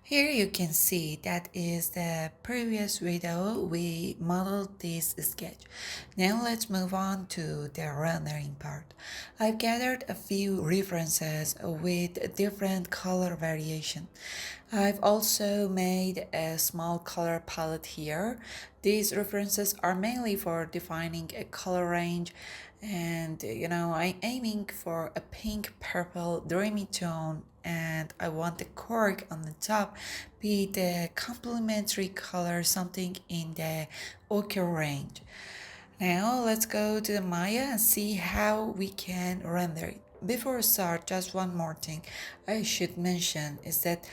Here you can see that is the previous video we modeled this sketch. Now let's move on to the rendering part. I've gathered a few references with different color variation. I've also made a small color palette here. These references are mainly for defining a color range and I'm aiming for a pink purple dreamy tone and I want the cork on the top be the complementary color something in the ochre range. Now let's go to the Maya and see how we can render it. Before we start, just one more thing I should mention is that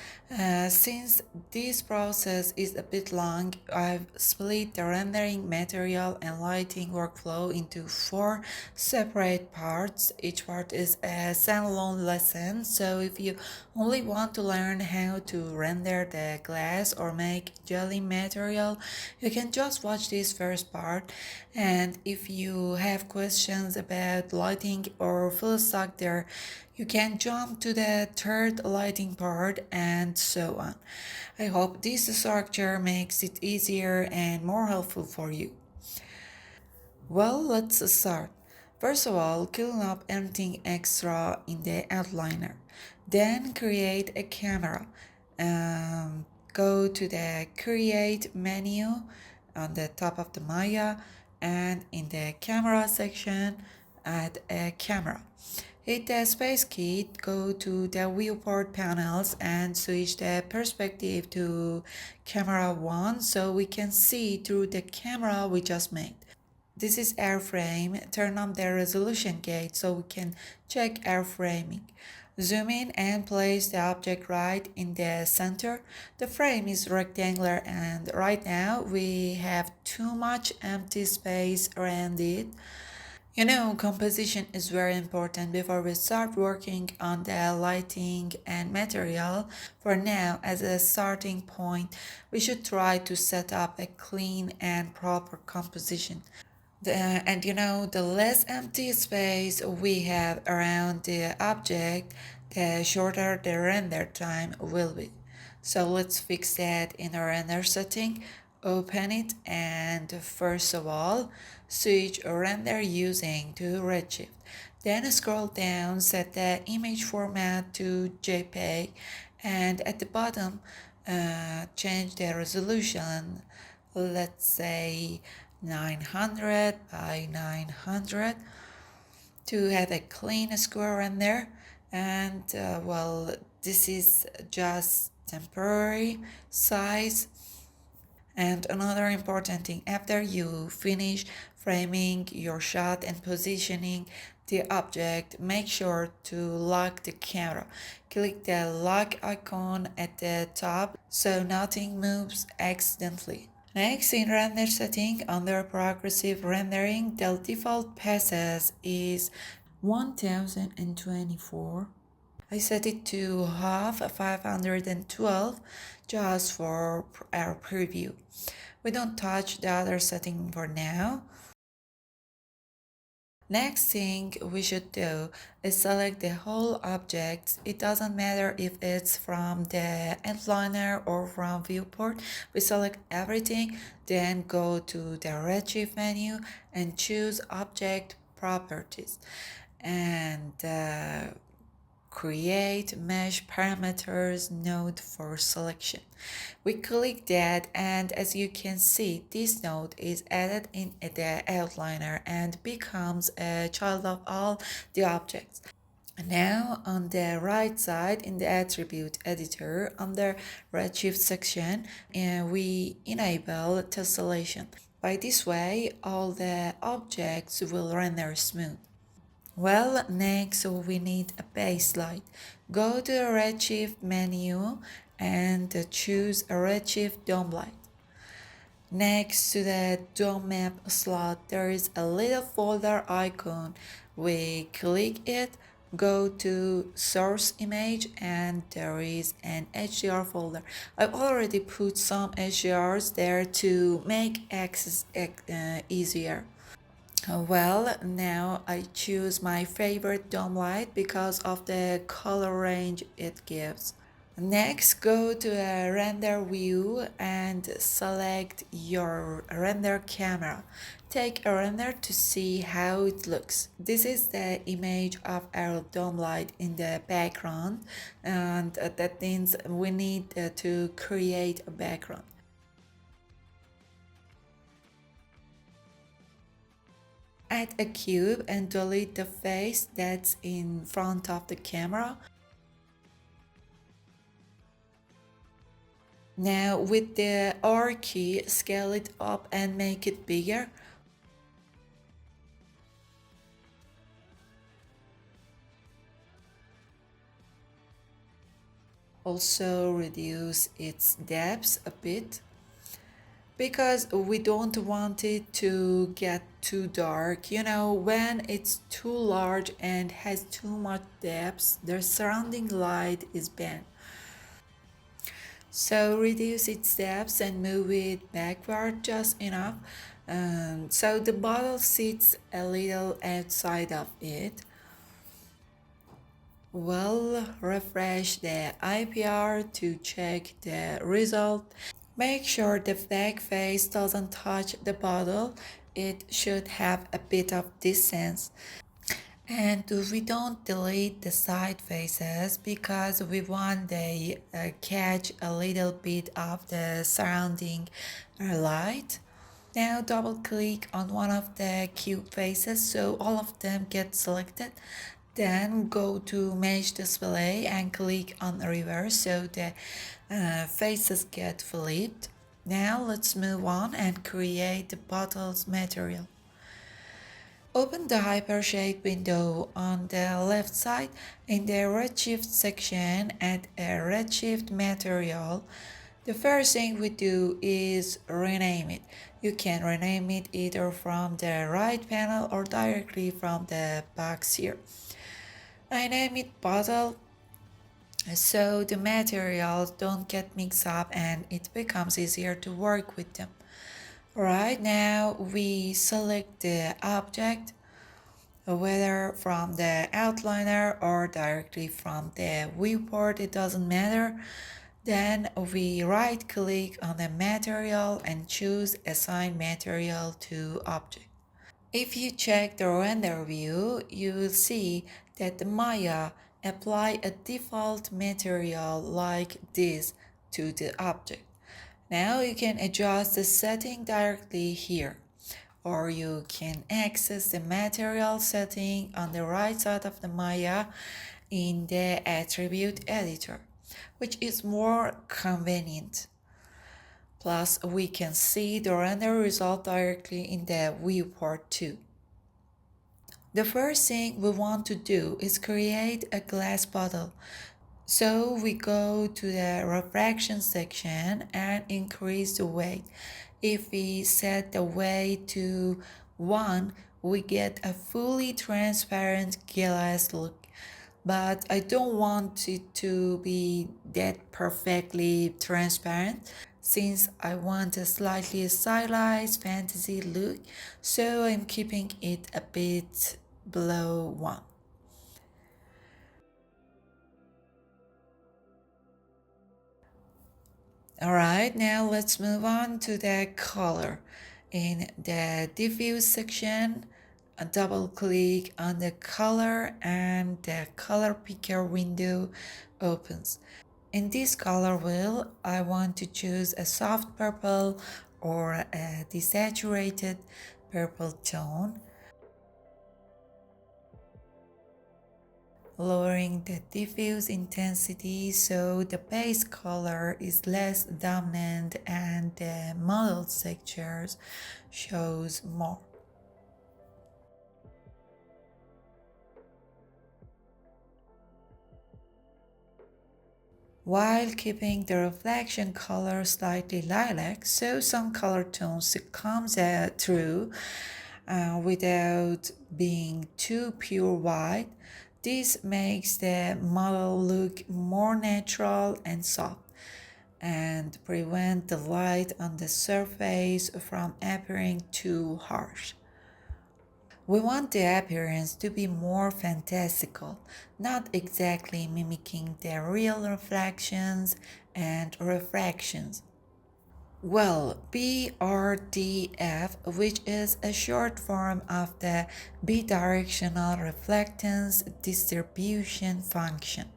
since this process is a bit long, I've split the rendering material and lighting workflow into 4 separate parts. Each part is a standalone lesson, so if you only want to learn how to render the glass or make jelly material, you can just watch this first part. And if you have questions about lighting or feel stuck there, you can jump to the third lighting part and so on. I hope this structure makes it easier and more helpful for you. Well, let's start. First of all, clean up anything extra in the outliner. Then create a camera. Go to the Create menu on the top of the Maya and in the Camera section, add a camera. Hit the space key, go to the viewport panels and switch the perspective to camera 1 so we can see through the camera we just made. This is airframe. Turn on the resolution gauge so we can check airframing. Zoom in and place the object right in the center. The frame is rectangular and right now we have too much empty space around it. Composition is very important before we start working on the lighting and material. For now, as a starting point, we should try to set up a clean and proper composition. The less empty space we have around the object, the shorter the render time will be. So let's fix that in our render setting. Open it and first of all, switch render using to RedShift. Then scroll down, set the image format to JPEG and at the bottom, change the resolution, let's say 900 by 900 to have a clean square render. And this is just temporary size. And another important thing, after you finish framing your shot and positioning the object, make sure to lock the camera. Click the lock icon at the top so nothing moves accidentally. Next, in render setting, under progressive rendering, the default passes is 1024. I set it to half 512 just for our preview. We don't touch the other setting for now. Next thing we should do is select the whole object. It doesn't matter if it's from the outliner or from viewport. We select everything, then go to the RedShift menu and choose Object Properties. And create mesh parameters node for selection. We click that and as you can see this node is added in the outliner and becomes a child of all the objects. Now on the right side in the attribute editor under RedShift section we enable tessellation. By this way all the objects will render smooth. Well, next we need a base light. Go to the RedShift menu and choose a RedShift dome light. Next to the dome map slot, there is a little folder icon. We click it, go to source image, and there is an HDR folder. I've already put some HDRs there to make access easier. Well, now I choose my favorite dome light because of the color range it gives. Next, go to a render view and select your render camera. Take a render to see how it looks. This is the image of our dome light in the background, and that means we need to create a background. Add a cube and delete the face that's in front of the camera. Now with the R key, scale it up and make it bigger. Also reduce its depth a bit because we don't want it to get too dark. You know, when it's too large and has too much depth, the surrounding light is bent. So reduce its depth and move it backward just enough. So the bottle sits a little outside of it. Well, refresh the IPR to check the result. Make sure the back face doesn't touch the bottle. It should have a bit of distance. And we don't delete the side faces because we want they catch a little bit of the surrounding light. Now double click on one of the cube faces so all of them get selected. Then go to Mesh Display and click on Reverse so the faces get flipped. Now let's move on and create the bottle's material. Open the Hypershade window on the left side. In the RedShift section, add a RedShift material. The first thing we do is rename it. You can rename it either from the right panel or directly from the box here. I name it bottle so the materials don't get mixed up and it becomes easier to work with them. Right now we select the object, whether from the outliner or directly from the viewport, it doesn't matter. Then we right click on the material and choose assign material to object. If you check the render view, you will see that the Maya apply a default material like this to the object. Now you can adjust the setting directly here, or you can access the material setting on the right side of the Maya in the attribute editor, which is more convenient. Plus, we can see the render result directly in the viewport too. The first thing we want to do is create a glass bottle. So we go to the refraction section and increase the weight. If we set the weight to 1, we get a fully transparent glass look. But I don't want it to be that perfectly transparent since I want a slightly stylized fantasy look, so I'm keeping it a bit below 1. Alright, now let's move on to the color. In the diffuse section, double click on the color and the color picker window opens. In this color wheel, I want to choose a soft purple or a desaturated purple tone, lowering the diffuse intensity so the base color is less dominant and the model textures shows more. While keeping the reflection color slightly lilac, so some color tones comes through without being too pure white. This makes the model look more natural and soft and prevent the light on the surface from appearing too harsh. We want the appearance to be more fantastical, not exactly mimicking the real reflections and refractions. Well, BRDF, which is a short form of the bidirectional reflectance distribution function,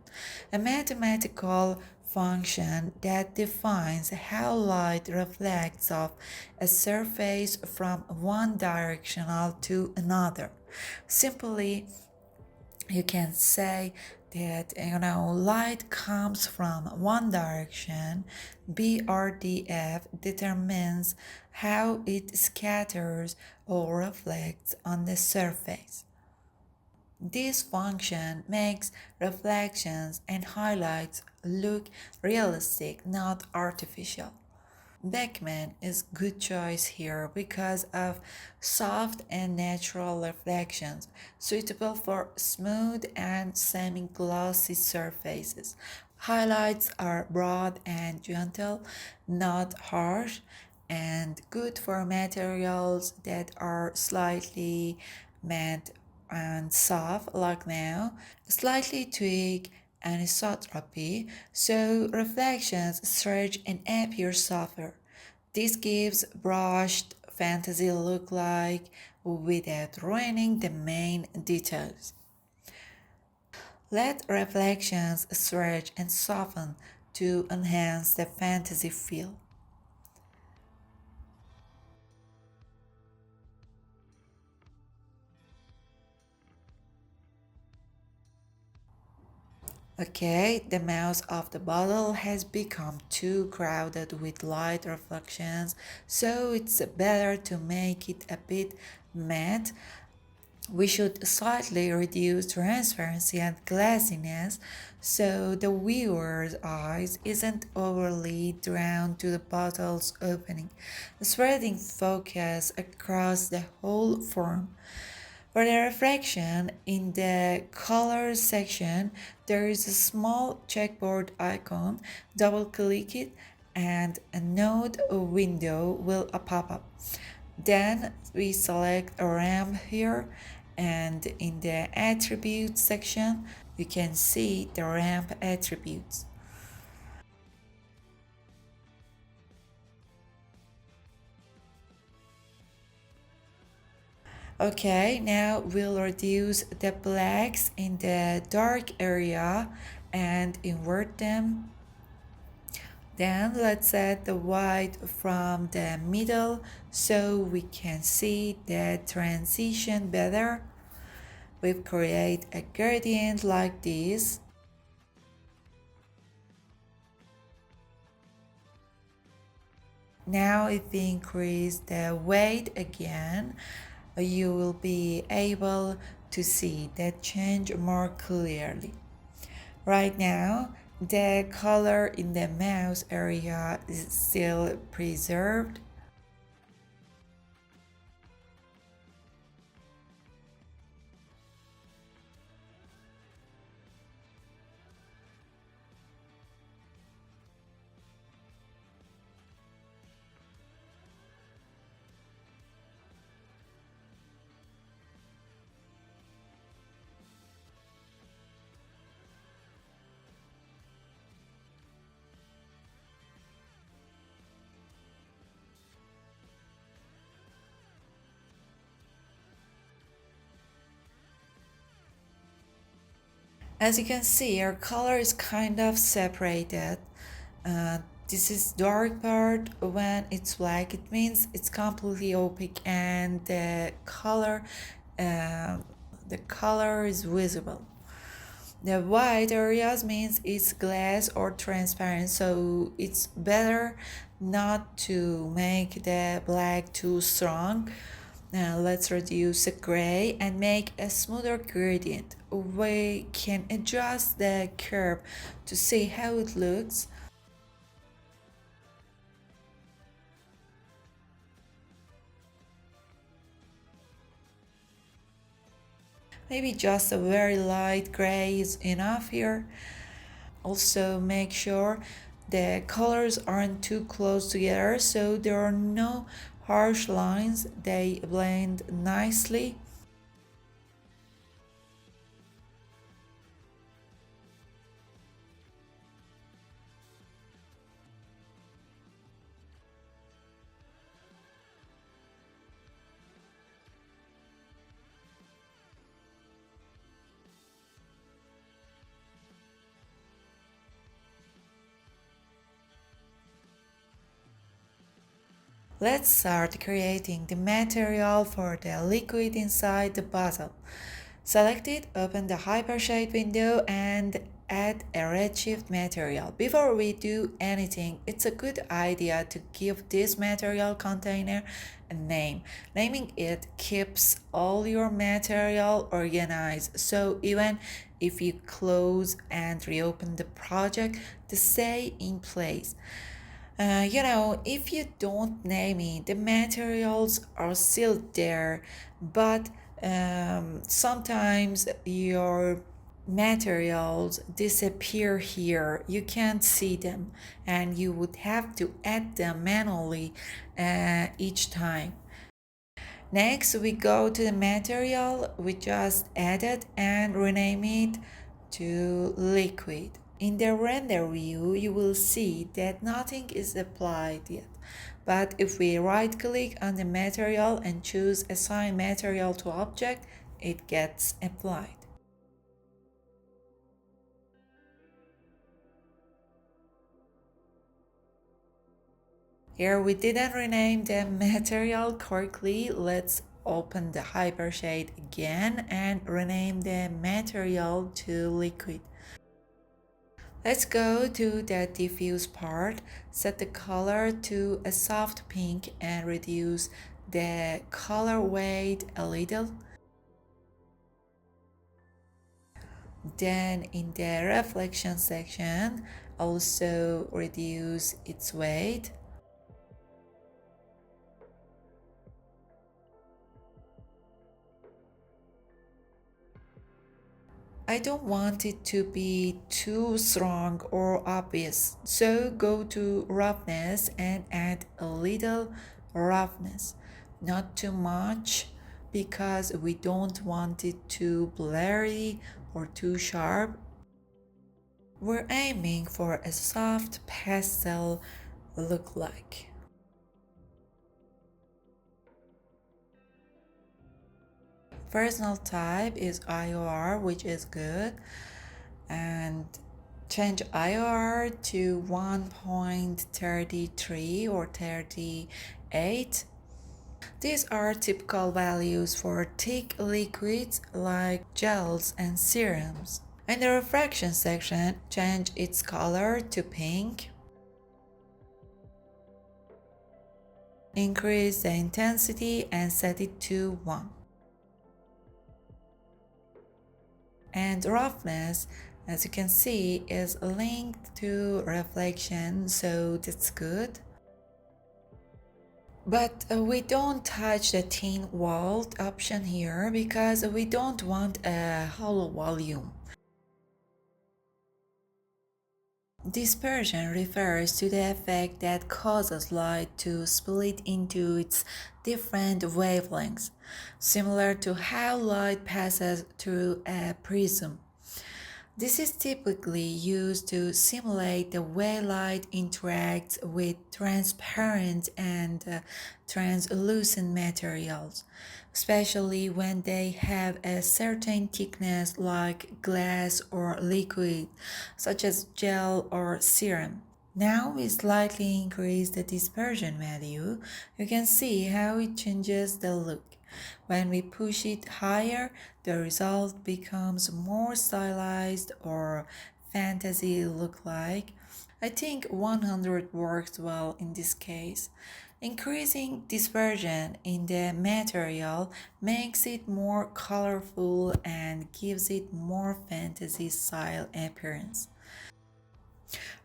a mathematical function that defines how light reflects off a surface from one directional to another. Simply, you can say that light comes from one direction. BRDF determines how it scatters or reflects on the surface. This function makes reflections and highlights look realistic, not artificial. Beckman is good choice here because of soft and natural reflections suitable for smooth and semi-glossy surfaces. Highlights are broad and gentle, not harsh, and good for materials that are slightly matte and soft like now, slightly tweak anisotropy, so reflections stretch and appear softer. This gives brushed fantasy look like without ruining the main details. Let reflections stretch and soften to enhance the fantasy feel. Okay, the mouth of the bottle has become too crowded with light reflections, so it's better to make it a bit matte. We should slightly reduce transparency and glassiness so the viewer's eyes isn't overly drawn to the bottle's opening, spreading focus across the whole form. For the reflection, in the colors section, there is a small checkboard icon. Double click it and a node window will pop up. Then we select a ramp here, and in the attributes section, you can see the ramp attributes. Okay, now we'll reduce the blacks in the dark area and invert them. Then let's set the white from the middle so we can see the transition better. We've created a gradient like this. Now if we increase the weight again, you will be able to see that change more clearly. Right now, the color in the mouse area is still preserved. As you can see, our color is kind of separated. Uh, this is dark part. When it's black, it means it's completely opaque, and uh, the color is visible. The white areas means it's glass or transparent, so it's better not to make the black too strong. Now let's reduce the gray and make a smoother gradient. We can adjust the curve to see how it looks. Maybe just a very light gray is enough here. Also make sure the colors aren't too close together so there are no harsh lines, they blend nicely. Let's start creating the material for the liquid inside the bottle. Select it, open the Hypershade window and add a RedShift material. Before we do anything, it's a good idea to give this material container a name. Naming it keeps all your material organized, so even if you close and reopen the project, they stay in place. If you don't name it, the materials are still there, but sometimes your materials disappear here. You can't see them, and you would have to add them manually each time. Next, we go to the material we just added and rename it to liquid. In the render view, you will see that nothing is applied yet. But if we right click on the material and choose Assign Material to Object, it gets applied. Here we didn't rename the material correctly. Let's open the Hypershade again and rename the material to liquid. Let's go to the diffuse part, set the color to a soft pink and reduce the color weight a little. Then in the reflection section, also reduce its weight. I don't want it to be too strong or obvious, so go to roughness and add a little roughness, not too much because we don't want it too blurry or too sharp. We're aiming for a soft pastel look like. Personal type is IOR, which is good, and change IOR to 1.33 or 38. These are typical values for thick liquids like gels and serums. In the refraction section, change its color to pink. Increase the intensity and set it to 1. And roughness, as you can see, is linked to reflection, so that's good. But we don't touch the thin walled option here because we don't want a hollow volume. Dispersion refers to the effect that causes light to split into its different wavelengths, similar to how light passes through a prism. This is typically used to simulate the way light interacts with transparent and translucent materials, especially when they have a certain thickness like glass or liquid, such as gel or serum. Now we slightly increase the dispersion value. You can see how it changes the look. When we push it higher, the result becomes more stylized or fantasy look-like. I think 100 works well in this case. Increasing dispersion in the material makes it more colorful and gives it more fantasy style appearance.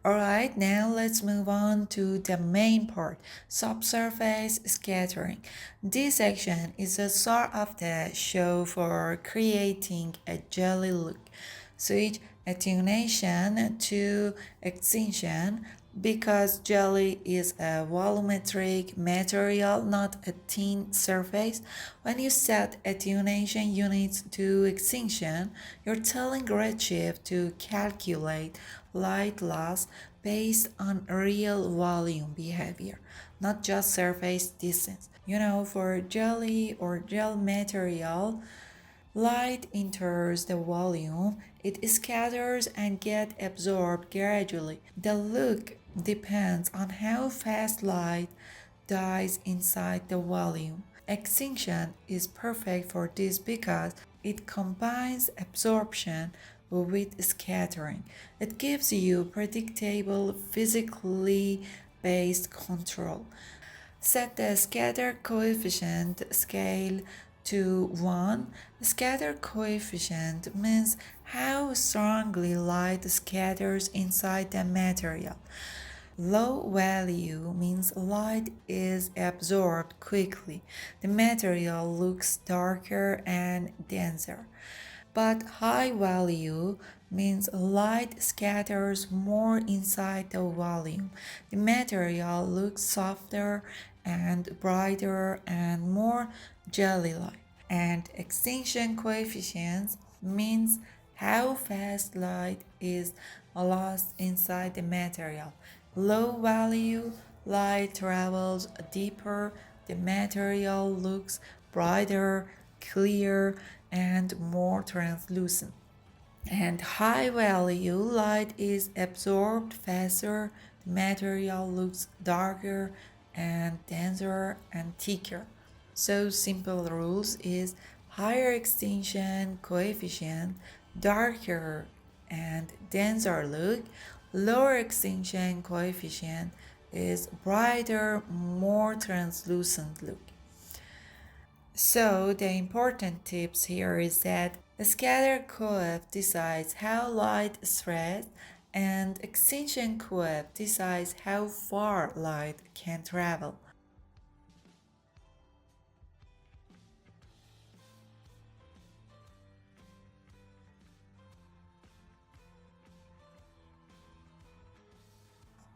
Alright, now let's move on to the main part, subsurface scattering. This section is the star of the show for creating a jelly look. Switch attenuation to extinction because jelly is a volumetric material, not a thin surface. When you set attenuation units to extinction, you're telling RedShift to calculate light loss based on real volume behavior, not just surface distance. For jelly or gel material, light enters the volume, it scatters and gets absorbed gradually. The look depends on how fast light dies inside the volume. Extinction is perfect for this because it combines absorption with scattering. It gives you predictable, physically based control. Set the scatter coefficient scale to 1. Scatter coefficient means how strongly light scatters inside the material. Low value means light is absorbed quickly. The material looks darker and denser. But high value means light scatters more inside the volume. The material looks softer and brighter and more jelly-like. And extinction coefficients means how fast light is lost inside the material. Low value light travels deeper, the material looks brighter, clear, and more translucent. And high value light is absorbed faster, the material looks darker and denser and thicker. So simple rules is higher extinction coefficient, darker and denser look, lower extinction coefficient is brighter, more translucent look. So the important tips here is that the scatter coef decides how light spreads and extinction coef decides how far light can travel.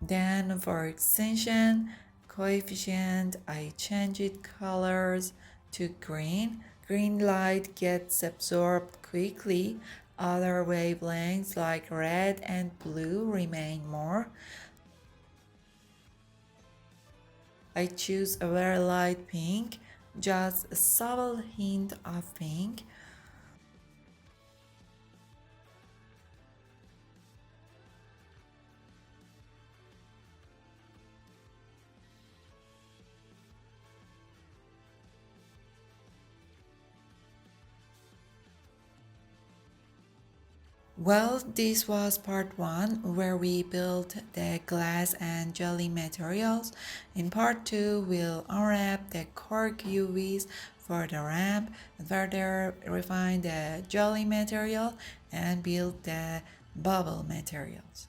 Then for extinction coefficient, I change it colors to green. Green light gets absorbed quickly. Other wavelengths like red and blue remain more. I choose a very light pink, just a subtle hint of pink. Well, this was part 1 where we built the glass and jelly materials. In part 2, we'll unwrap the cork UVs for the ramp and further refine the jelly material and build the bubble materials.